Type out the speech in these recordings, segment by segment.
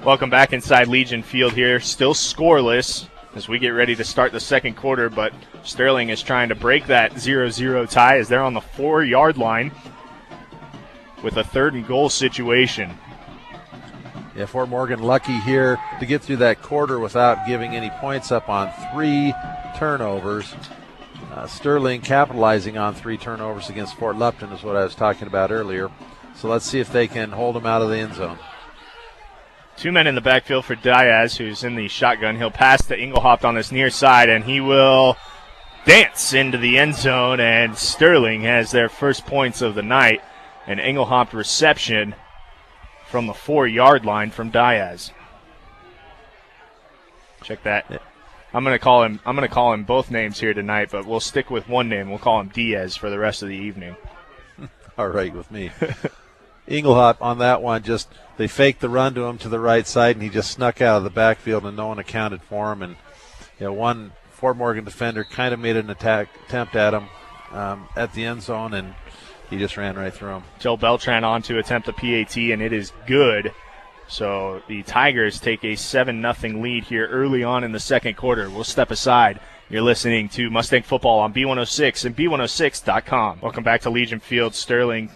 Welcome back inside Legion Field here. Still scoreless as we get ready to start the second quarter, but Sterling is trying to break that 0-0 tie as they're on the 4-yard line with a 3rd and goal situation. Yeah, Fort Morgan lucky here to get through that quarter without giving any points up on 3 turnovers. Sterling capitalizing on 3 turnovers against Fort Lupton is what I was talking about earlier. So let's see if they can hold them out of the end zone. 2 men in the backfield for Diaz, who's in the shotgun. He'll pass to Engelhopt on this near side, and he will dance into the end zone, and Sterling has their first points of the night. An Engelhopt reception from the 4-yard line from Diaz. Check that. I'm going to call him both names here tonight, but we'll stick with one name. We'll call him Diaz for the rest of the evening. All right with me. Engelhopt on that one, just they faked the run to him to the right side, and he just snuck out of the backfield, and no one accounted for him. And one Fort Morgan defender kind of made an attempt at him at the end zone, and he just ran right through him. Joe Beltran on to attempt the PAT, and it is good. So the Tigers take a 7-0 lead here early on in the second quarter. We'll step aside. You're listening to Mustang Football on B106 and B106.com. Welcome back to Legion Field. Sterling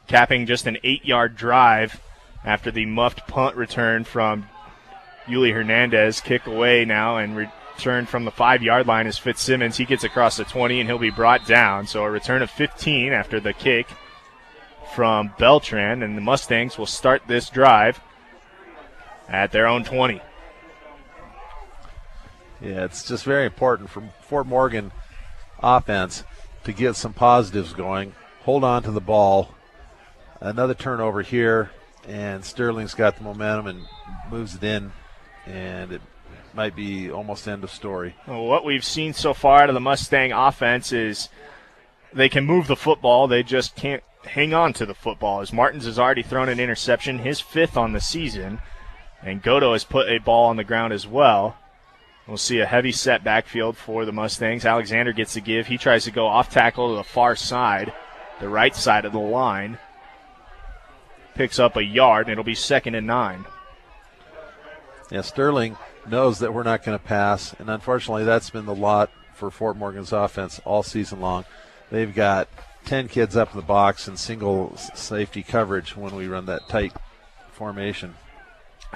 capping just an 8-yard drive after the muffed punt return from Yuli Hernandez. Kick away now and return from the 5-yard line is Fitzsimmons. He gets across the 20 and he'll be brought down. So a return of 15 after the kick from Beltran, and the Mustangs will start this drive at their own 20. Yeah, it's just very important for Fort Morgan offense to get some positives going, hold on to the ball. Another turnover here, and Sterling's got the momentum and moves it in, and it might be almost end of story. Well, what we've seen so far out of the Mustang offense is they can move the football. They just can't hang on to the football, as Martins has already thrown an interception, his 5th on the season, and Godo has put a ball on the ground as well. We'll see a heavy set backfield for the Mustangs. Alexander gets the give. He tries to go off tackle to the far side, the right side of the line. Picks up a yard, and it'll be 2nd and 9. Yeah, Sterling knows that we're not going to pass, and unfortunately that's been the lot for Fort Morgan's offense all season long. They've got 10 kids up in the box in single safety coverage when we run that tight formation.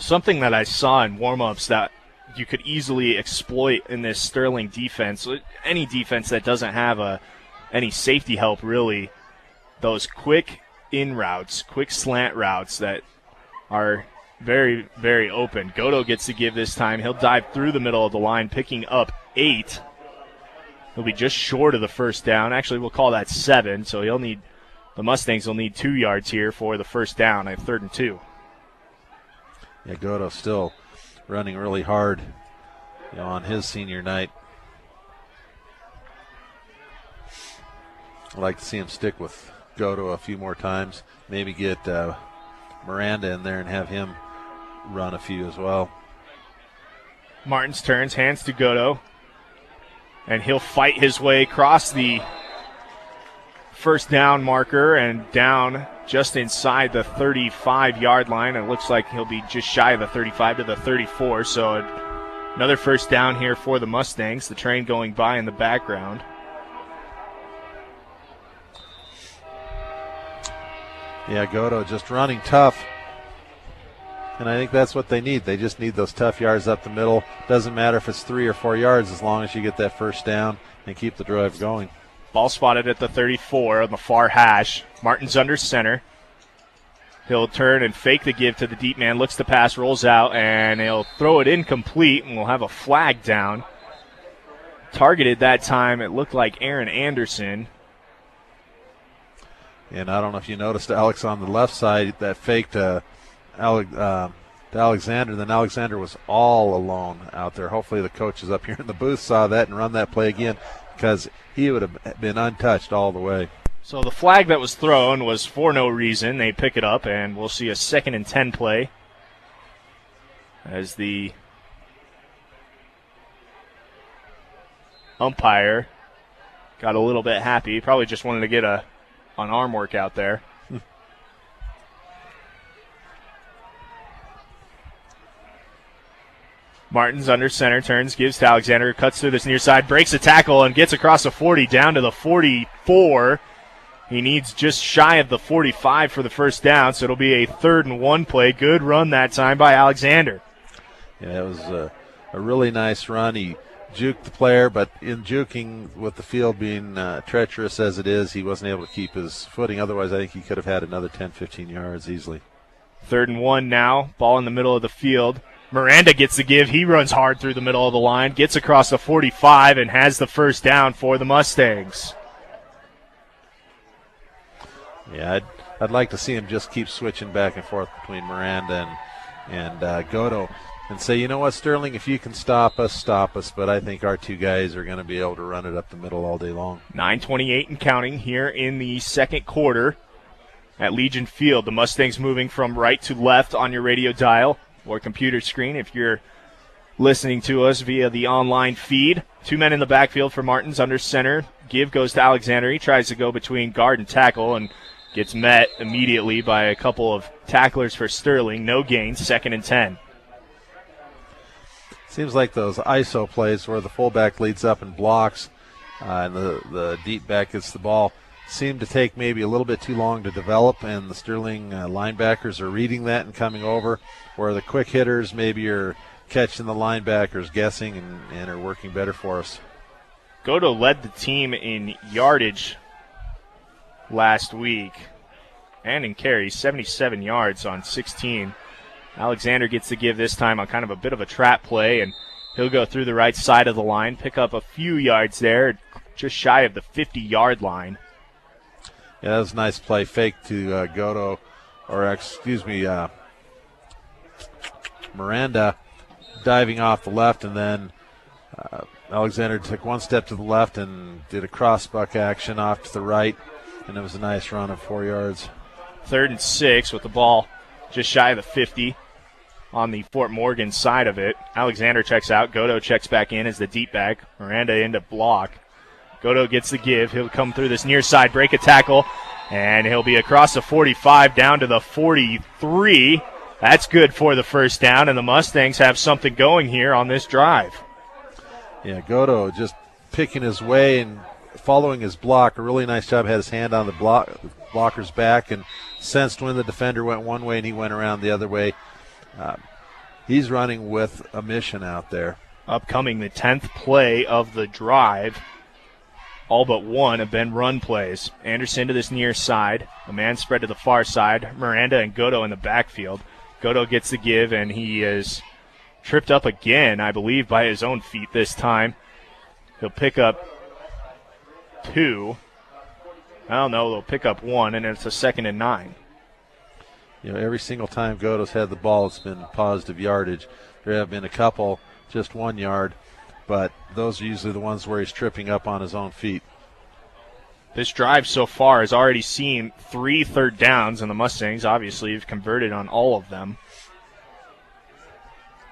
Something that I saw in warm-ups that you could easily exploit in this Sterling defense, any defense that doesn't have any safety help really, those quick in routes, quick slant routes that are very, very open. Godo gets to give this time. He'll dive through the middle of the line, picking up 8. He'll be just short of the first down. Actually, we'll call that 7, so the Mustangs will need 2 yards here for the first down at 3rd and 2. Yeah, Godo still running really hard on his senior night. I'd like to see him stick with Godo a few more times. Maybe get Miranda in there and have him run a few as well. Martins turns, hands to Godo, and he'll fight his way across the first down marker and down just inside the 35-yard line. It looks like he'll be just shy of the 35 to the 34, so another first down here for the Mustangs. The train going by in the background. Yeah, Godo just running tough, and I think that's what they need. They just need those tough yards up the middle. Doesn't matter if it's 3 or 4 yards as long as you get that first down and keep the drive going. Ball spotted at the 34 on the far hash. Martin's under center. He'll turn and fake the give to the deep man. Looks to pass, rolls out, and he'll throw it incomplete, and we'll have a flag down. Targeted that time, it looked like Aaron Anderson. And I don't know if you noticed Alex on the left side, that fake to Alexander. Then Alexander was all alone out there. Hopefully the coaches up here in the booth saw that and run that play again, because he would have been untouched all the way. So the flag that was thrown was for no reason. They pick it up, and we'll see a 2nd and 10 play as the umpire got a little bit happy. Probably just wanted to get an arm workout there. Martins under center, turns, gives to Alexander, cuts through this near side, breaks a tackle, and gets across the 40 down to the 44. He needs just shy of the 45 for the first down, so it'll be a 3rd and 1 play. Good run that time by Alexander. Yeah, it was a really nice run. He juked the player, but in juking with the field being treacherous as it is, he wasn't able to keep his footing. Otherwise, I think he could have had another 10, 15 yards easily. 3rd and 1 now, ball in the middle of the field. Miranda gets the give. He runs hard through the middle of the line, gets across the 45, and has the first down for the Mustangs. Yeah, I'd like to see him just keep switching back and forth between Miranda and Godo and say, you know what, Sterling, if you can stop us. But I think our two guys are going to be able to run it up the middle all day long. 9:28 and counting here in the second quarter at Legion Field. The Mustangs moving from right to left on your radio dial or computer screen if you're listening to us via the online feed. 2 men in the backfield for Martins under center. Give goes to Alexander. He tries to go between guard and tackle and gets met immediately by a couple of tacklers for Sterling. No gain, 2nd and 10. Seems like those ISO plays where the fullback leads up and blocks and the deep back gets the ball seem to take maybe a little bit too long to develop, and the Sterling linebackers are reading that and coming over, where the quick hitters maybe are catching the linebackers guessing and are working better for us. Godo led the team in yardage last week and in carries, 77 yards on 16. Alexander gets the give this time on kind of a bit of a trap play, and he'll go through the right side of the line, pick up a few yards there, just shy of the 50-yard line. Yeah, that was a nice play. Fake to Godo, Miranda diving off the left, and then Alexander took one step to the left and did a cross-buck action off to the right, and it was a nice run of 4 yards. 3rd and 6 with the ball just shy of the 50 on the Fort Morgan side of it. Alexander checks out. Godo checks back in as the deep back. Miranda into block. Godo gets the give. He'll come through this near side, break a tackle, and he'll be across the 45 down to the 43. That's good for the first down, and the Mustangs have something going here on this drive. Yeah, Godo just picking his way and following his block. A really nice job. Had his hand on the blocker's back and sensed when the defender went one way and he went around the other way. He's running with a mission out there. Upcoming, the 10th play of the drive. All but one have been run plays. Anderson to this near side. A man spread to the far side. Miranda and Godo in the backfield. Godo gets the give, and he is tripped up again, I believe, by his own feet this time. He'll pick up 2. I don't know, they'll pick up 1, and it's a 2nd and 9. You know, every single time Godo's had the ball, it's been positive yardage. There have been a couple, just 1 yard, but those are usually the ones where he's tripping up on his own feet. This drive so far has already seen 3 third downs, and the Mustangs obviously have converted on all of them.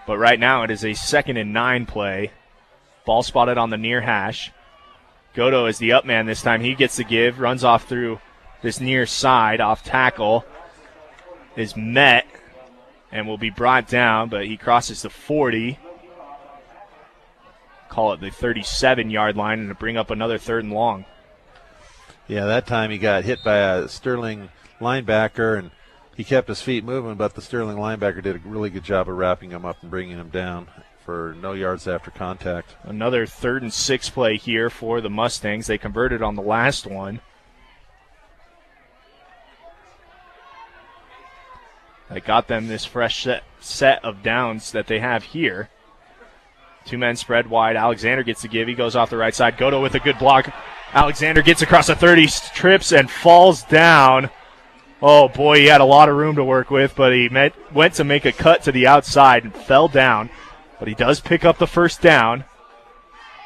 But right now it is a 2nd and 9 play. Ball spotted on the near hash. Godo is the up man this time. He gets the give, runs off through this near side, off tackle, is met, and will be brought down, but he crosses the 40. Call it the 37-yard line, and to bring up another 3rd and long. Yeah, that time he got hit by a Sterling linebacker, and he kept his feet moving, but the Sterling linebacker did a really good job of wrapping him up and bringing him down for no yards after contact. Another 3rd and 6 play here for the Mustangs. They converted on the last one. That got them this fresh set of downs that they have here. 2 men spread wide. Alexander gets the give. He goes off the right side. Godo with a good block. Alexander gets across the 30, trips, and falls down. Oh, boy, he had a lot of room to work with, but he went to make a cut to the outside and fell down. But he does pick up the first down.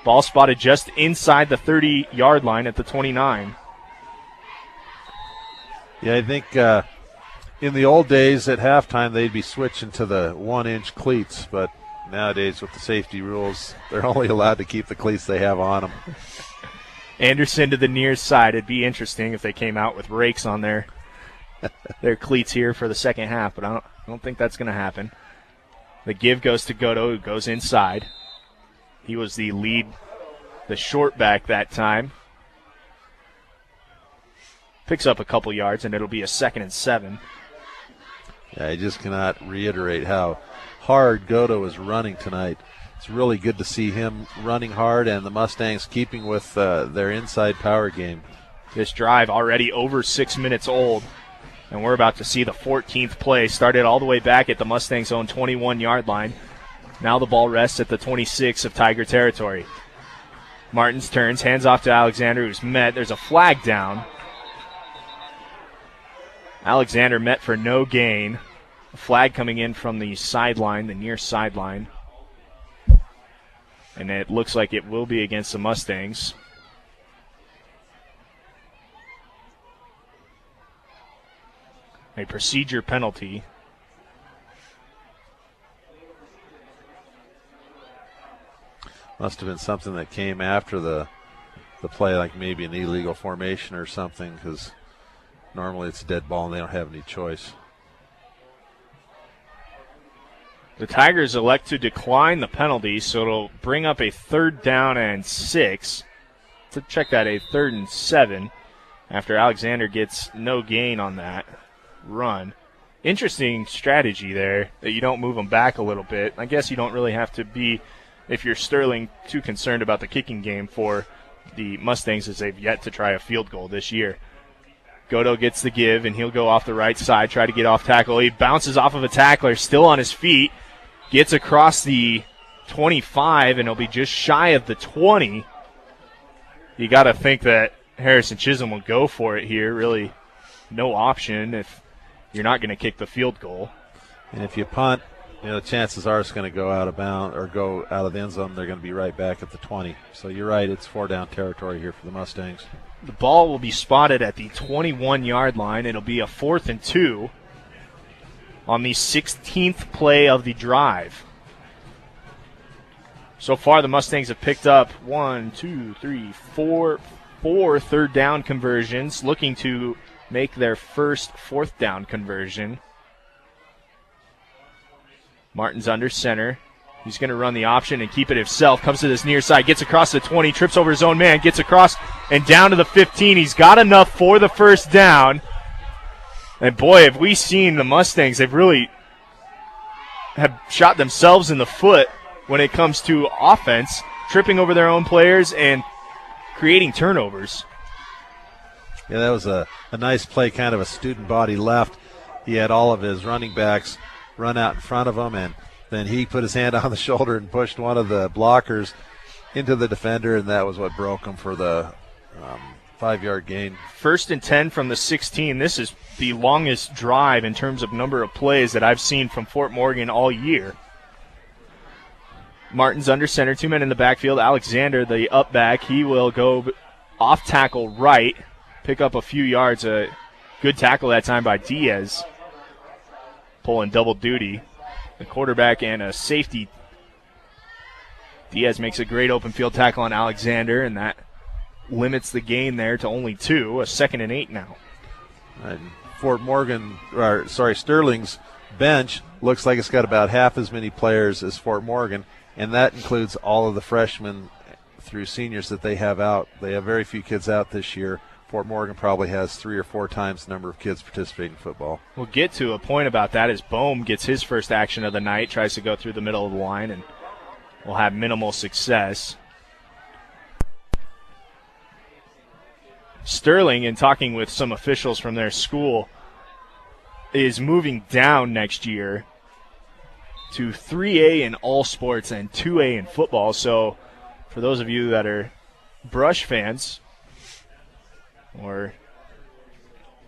Ball spotted just inside the 30-yard line at the 29. Yeah, I think in the old days at halftime they'd be switching to the 1-inch cleats, but nowadays with the safety rules, they're only allowed to keep the cleats they have on them. Anderson to the near side. It'd be interesting if they came out with rakes on their cleats here for the second half, but I don't think that's going to happen. The give goes to Godo, who goes inside. He was the lead, the short back that time. Picks up a couple yards, and it'll be a 2nd and 7. Yeah, I just cannot reiterate how hard Godo is running tonight. It's really good to see him running hard and the Mustangs keeping with their inside power game. This drive already over 6 minutes old, and we're about to see the 14th play. Started all the way back at the Mustangs' own 21-yard line. Now the ball rests at the 26 of Tiger territory. Martins turns, hands off to Alexander, who's met. There's a flag down. Alexander met for no gain. A flag coming in from the sideline, the near sideline. And it looks like it will be against the Mustangs. A procedure penalty. Must have been something that came after the play, like maybe an illegal formation or something, because normally it's a dead ball and they don't have any choice. The Tigers elect to decline the penalty, so it'll bring up a 3rd down and 6. To check that, a 3rd and 7 after Alexander gets no gain on that run. Interesting strategy there that you don't move them back a little bit. I guess you don't really have to be, if you're Sterling, too concerned about the kicking game for the Mustangs, as they've yet to try a field goal this year. Godo gets the give, and he'll go off the right side, try to get off tackle. He bounces off of a tackler, still on his feet, gets across the 25, and he'll be just shy of the 20. You got to think that Harrison Chisholm will go for it here. Really no option if you're not going to kick the field goal. And if you punt, the chances are it's going to go out of bounds or go out of the end zone. They're going to be right back at the 20. So you're right, it's 4-down territory here for the Mustangs. The ball will be spotted at the 21-yard line. It'll be a 4th and 2 on the 16th play of the drive. So far, the Mustangs have picked up 4 3rd down conversions, looking to make their first 4th down conversion. Martin's under center. He's going to run the option and keep it himself. Comes to this near side, gets across the 20, trips over his own man, gets across and down to the 15. He's got enough for the 1st down. And boy, have we seen the Mustangs. They've really have shot themselves in the foot when it comes to offense, tripping over their own players and creating turnovers. Yeah, that was a nice play, kind of a student body left. He had all of his running backs run out in front of him, and then he put his hand on the shoulder and pushed one of the blockers into the defender, and that was what broke him for the 5-yard gain. 1st and 10 from the 16. This is the longest drive in terms of number of plays that I've seen from Fort Morgan all year. Martin's under center, 2 men in the backfield. Alexander, the up back, he will go off tackle right, pick up a few yards. A good tackle that time by Diaz, pulling double duty. The quarterback and a safety. Diaz makes a great open field tackle on Alexander, and that limits the gain there to only 2, a 2nd and 8 now. And Sterling's bench looks like it's got about half as many players as Fort Morgan, and that includes all of the freshmen through seniors that they have out. They have very few kids out this year. Fort Morgan probably has 3 or 4 times the number of kids participating in football. We'll get to a point about that as Bohm gets his first action of the night, tries to go through the middle of the line, and will have minimal success. Sterling, in talking with some officials from their school, is moving down next year to 3A in all sports and 2A in football. So for those of you that are Brush fans or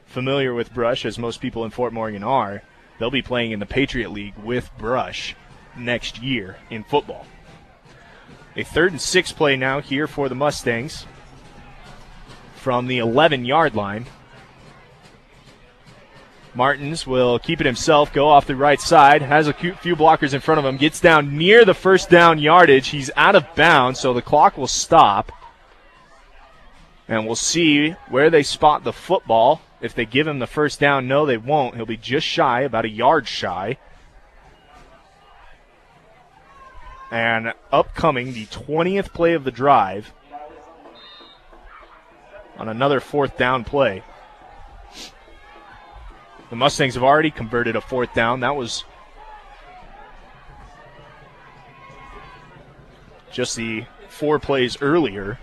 familiar with Brush, as most people in Fort Morgan are, they'll be playing in the Patriot League with Brush next year in football. A 3rd and 6 play now here for the Mustangs from the 11-yard line. Martins will keep it himself, go off the right side, has a few blockers in front of him, gets down near the 1st down yardage. He's out of bounds, so the clock will stop. And we'll see where they spot the football. If they give him the 1st down, no, they won't. He'll be just shy, about a yard shy. And upcoming, the 20th play of the drive on another 4th down play. The Mustangs have already converted a 4th down. That was just the 4 plays earlier.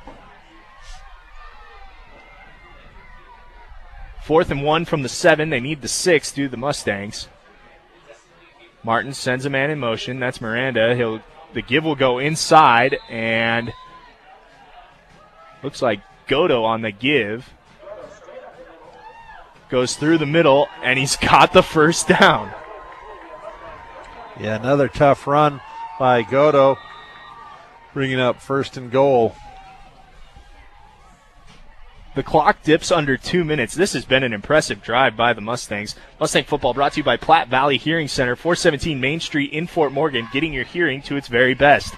4th and 1 from the 7. They need the 6 due to the Mustangs. Martin sends a man in motion. That's Miranda. The give will go inside, and looks like Godo on the give. Goes through the middle, and he's got the first down. Yeah, another tough run by Godo, bringing up 1st and goal. The clock dips under 2 minutes. This has been an impressive drive by the Mustangs. Mustang football brought to you by Platte Valley Hearing Center, 417 Main Street in Fort Morgan, getting your hearing to its very best.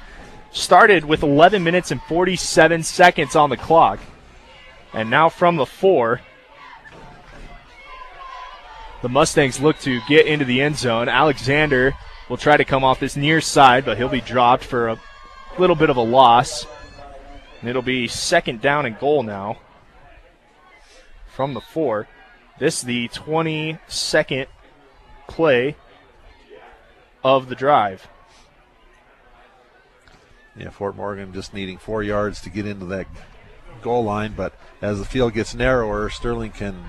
Started with 11 minutes and 47 seconds on the clock. And now from the 4, the Mustangs look to get into the end zone. Alexander will try to come off this near side, but he'll be dropped for a little bit of a loss. And it'll be 2nd down and goal now. From the 4. This is the 22nd play of the drive. Yeah, Fort Morgan just needing 4 yards to get into that goal line, but as the field gets narrower, Sterling can,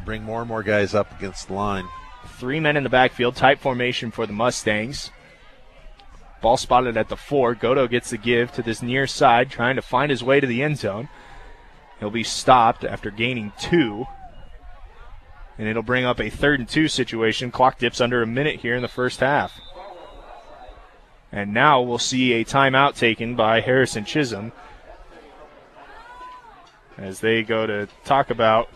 bring more and more guys up against the line. 3 men in the backfield, tight formation for the Mustangs. Ball spotted at the 4. Godo gets the give to this near side, trying to find his way to the end zone. He'll be stopped after gaining 2. And it'll bring up a 3rd and 2 situation. Clock dips under a minute here in the first half. And now we'll see a timeout taken by Harrison Chisholm as they go to talk about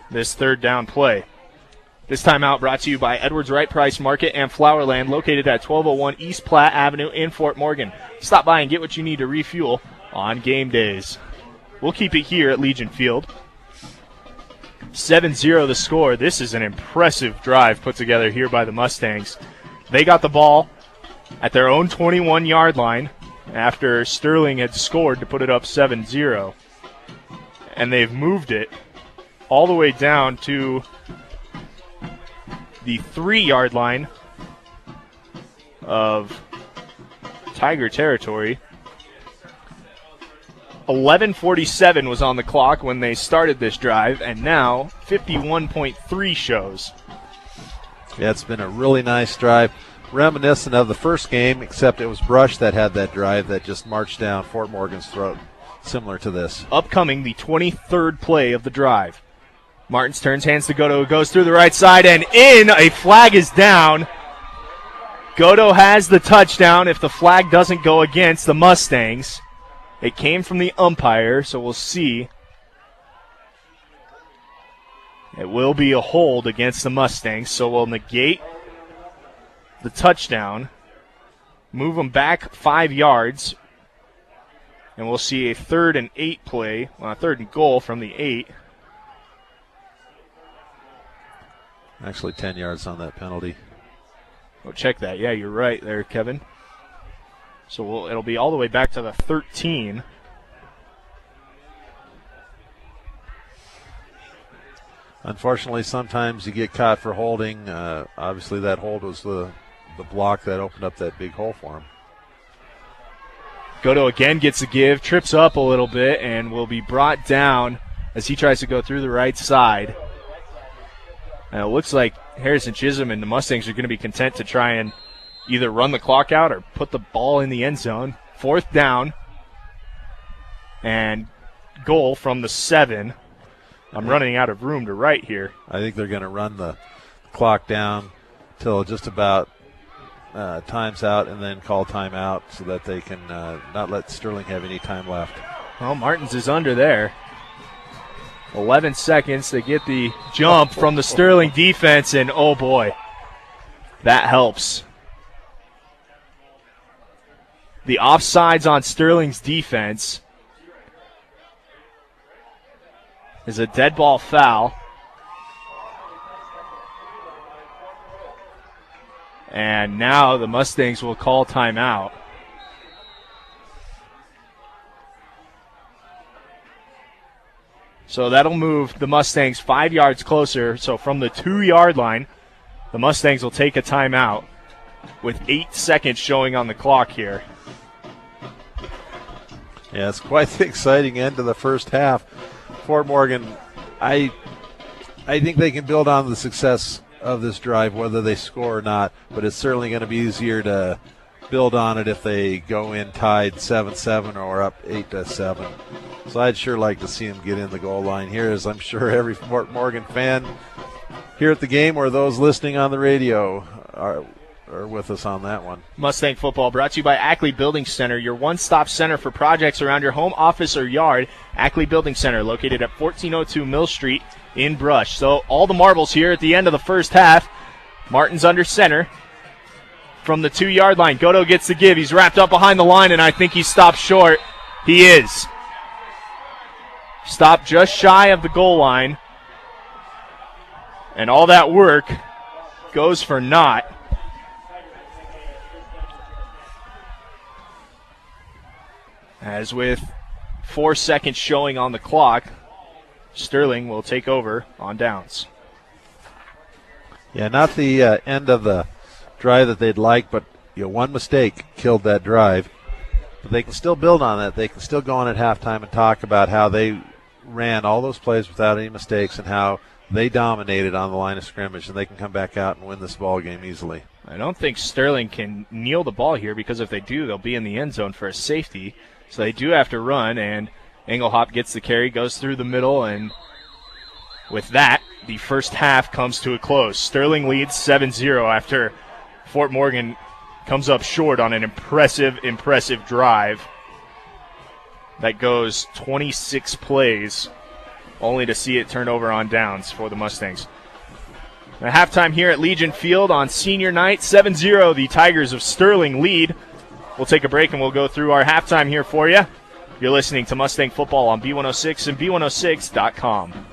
this 3rd down play. This timeout brought to you by Edwards Wright Price Market and Flowerland, located at 1201 East Platte Avenue in Fort Morgan. Stop by and get what you need to refuel on game days. We'll keep it here at Legion Field. 7-0 the score. This is an impressive drive put together here by the Mustangs. They got the ball at their own 21-yard line after Sterling had scored to put it up 7-0. And they've moved it all the way down to the 3-yard line of Tiger territory. 11:47 was on the clock when they started this drive, and now 51.3 shows. Yeah, it's been a really nice drive. Reminiscent of the first game, except it was Brush that had that drive that just marched down Fort Morgan's throat, similar to this. Upcoming, the 23rd play of the drive. Martins turns hands to Godo, goes through the right side, and in. A flag is down. Godo has the touchdown if the flag doesn't go against the Mustangs. It came from the umpire, so we'll see. It will be a hold against the Mustangs, so we'll negate the touchdown, move them back 5 yards, and we'll see a 3rd and 8 play, 3rd and goal from the 8. Actually 10 yards on that penalty. Oh, check that. Yeah, you're right there, Kevin. So it'll be all the way back to the 13. Unfortunately, sometimes you get caught for holding. Obviously, that hold was the block that opened up that big hole for him. Godo again gets the give, trips up a little bit, and will be brought down as he tries to go through the right side. And it looks like Harrison Chisholm and the Mustangs are going to be content to try and either run the clock out or put the ball in the end zone. 4th down and goal from the 7. I'm running out of room to write here. I think they're going to run the clock down till just about time's out and then call timeout so that they can not let Sterling have any time left. Well, Martins is under there. 11 seconds to get the jump from the Sterling defense, and oh boy, that helps. The offsides on Sterling's defense is a dead ball foul. And now the Mustangs will call timeout. So that'll move the Mustangs 5 yards closer. So from the 2-yard line, the Mustangs will take a timeout with 8 seconds showing on the clock here. Yeah, it's quite the exciting end to the first half. Fort Morgan, I think they can build on the success of this drive, whether they score or not, but it's certainly going to be easier to build on it if they go in tied 7-7 or up 8-7. So I'd sure like to see them get in the goal line here, as I'm sure every Fort Morgan fan here at the game or those listening on the radio are with us on that one. Mustang football brought to you by Ackley Building Center, your one-stop center for projects around your home, office, or yard. Ackley Building Center, located at 1402 Mill Street in Brush. So all the marbles here at the end of the first half. Martin's under center from the 2-yard line. Godo gets the give. He's wrapped up behind the line, and I think he stopped short. He is. Stopped just shy of the goal line. And all that work goes for naught. As with 4 seconds showing on the clock, Sterling will take over on downs. Yeah, not the end of the drive that they'd like, but one mistake killed that drive. But they can still build on that. They can still go on at halftime and talk about how they ran all those plays without any mistakes and how they dominated on the line of scrimmage, and they can come back out and win this ball game easily. I don't think Sterling can kneel the ball here, because if they do, they'll be in the end zone for a safety. So they do have to run, and Engelhop gets the carry, goes through the middle, and with that, the first half comes to a close. Sterling leads 7-0 after Fort Morgan comes up short on an impressive drive that goes 26 plays, only to see it turn over on downs for the Mustangs. At halftime here at Legion Field on senior night, 7-0, the Tigers of Sterling lead. We'll take a break and we'll go through our halftime here for you. You're listening to Mustang Football on B106 and B106.com.